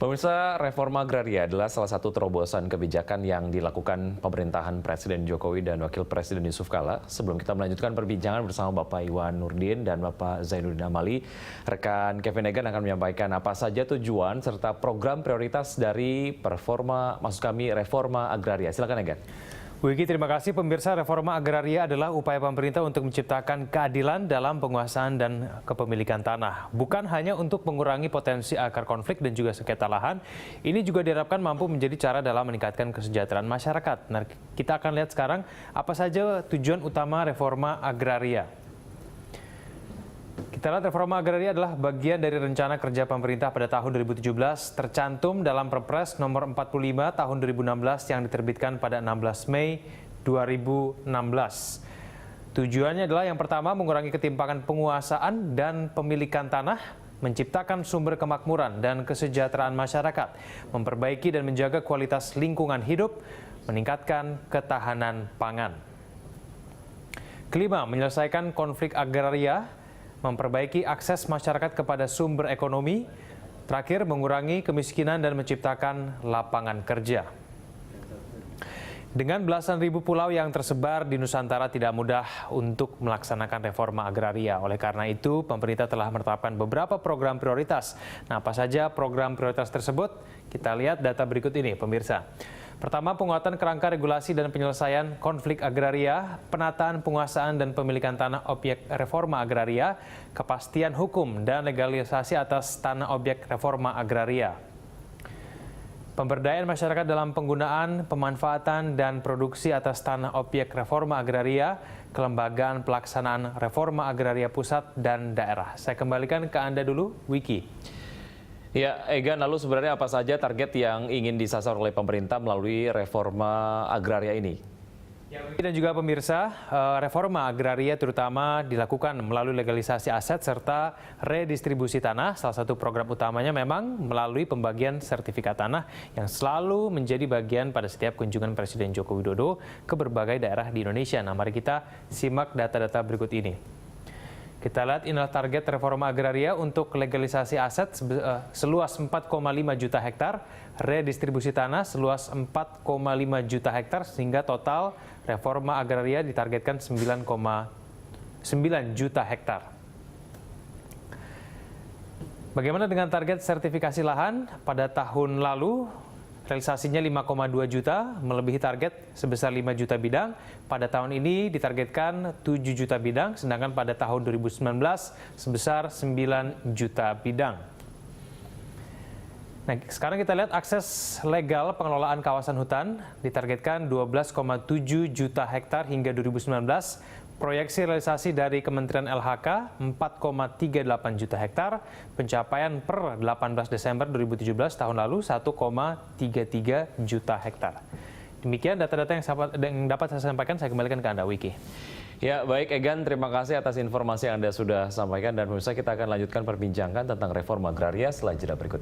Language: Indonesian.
Pemirsa, reforma agraria adalah salah satu terobosan kebijakan yang dilakukan pemerintahan Presiden Jokowi dan Wakil Presiden Yusuf Kala. Sebelum kita melanjutkan perbincangan bersama Bapak Iwan Nurdin dan Bapak Zainuddin Amali, rekan Kevin Egan akan menyampaikan apa saja tujuan serta program prioritas dari reforma agraria. Silakan Egan. Wiki, terima kasih. Pemirsa, reforma agraria adalah upaya pemerintah untuk menciptakan keadilan dalam penguasaan dan kepemilikan tanah. Bukan hanya untuk mengurangi potensi akar konflik dan juga sengketa lahan, ini juga diharapkan mampu menjadi cara dalam meningkatkan kesejahteraan masyarakat. Nah, kita akan lihat sekarang apa saja tujuan utama reforma agraria. Kita lihat reforma agraria adalah bagian dari rencana kerja pemerintah pada tahun 2017 tercantum dalam Perpres nomor 45 tahun 2016 yang diterbitkan pada 16 Mei 2016. Tujuannya adalah yang pertama mengurangi ketimpangan penguasaan dan pemilikan tanah, menciptakan sumber kemakmuran dan kesejahteraan masyarakat, memperbaiki dan menjaga kualitas lingkungan hidup, meningkatkan ketahanan pangan. Kelima, menyelesaikan konflik agraria, memperbaiki akses masyarakat kepada sumber ekonomi. Terakhir, mengurangi kemiskinan dan menciptakan lapangan kerja. Dengan belasan ribu pulau yang tersebar di Nusantara tidak mudah untuk melaksanakan reforma agraria. Oleh karena itu, pemerintah telah menetapkan beberapa program prioritas. Nah, apa saja program prioritas tersebut? Kita lihat data berikut ini, pemirsa. Pertama, penguatan kerangka regulasi dan penyelesaian konflik agraria, penataan penguasaan dan pemilikan tanah objek reforma agraria, kepastian hukum dan legalisasi atas tanah objek reforma agraria. Pemberdayaan masyarakat dalam penggunaan, pemanfaatan, dan produksi atas tanah objek reforma agraria, kelembagaan pelaksanaan reforma agraria pusat dan daerah. Saya kembalikan ke Anda dulu, Wiki. Ya, Egan, lalu sebenarnya apa saja target yang ingin disasar oleh pemerintah melalui reforma agraria ini? Ya, dan juga pemirsa, reforma agraria terutama dilakukan melalui legalisasi aset serta redistribusi tanah. Salah satu program utamanya memang melalui pembagian sertifikat tanah yang selalu menjadi bagian pada setiap kunjungan Presiden Joko Widodo ke berbagai daerah di Indonesia. Nah, mari kita simak data-data berikut ini. Kita lihat inilah target reforma agraria untuk legalisasi aset seluas 4,5 juta hektar, redistribusi tanah seluas 4,5 juta hektar, sehingga total reforma agraria ditargetkan 9,9 juta hektar. Bagaimana dengan target sertifikasi lahan? Pada tahun lalu, realisasinya 5,2 juta, melebihi target sebesar 5 juta bidang. Pada tahun ini ditargetkan 7 juta bidang, sedangkan pada tahun 2019 sebesar 9 juta bidang. Nah, sekarang kita lihat akses legal pengelolaan kawasan hutan ditargetkan 12,7 juta hektar hingga 2019. Proyeksi realisasi dari Kementerian LHK 4,38 juta hektar, pencapaian per 18 Desember 2017 tahun lalu 1,33 juta hektar. Demikian data-data yang dapat saya sampaikan, saya kembalikan ke Anda, Wiki. Ya, baik Egan, terima kasih atas informasi yang Anda sudah sampaikan, dan pemirsa, kita akan lanjutkan perbincangan tentang reforma agraria setelah jeda berikut.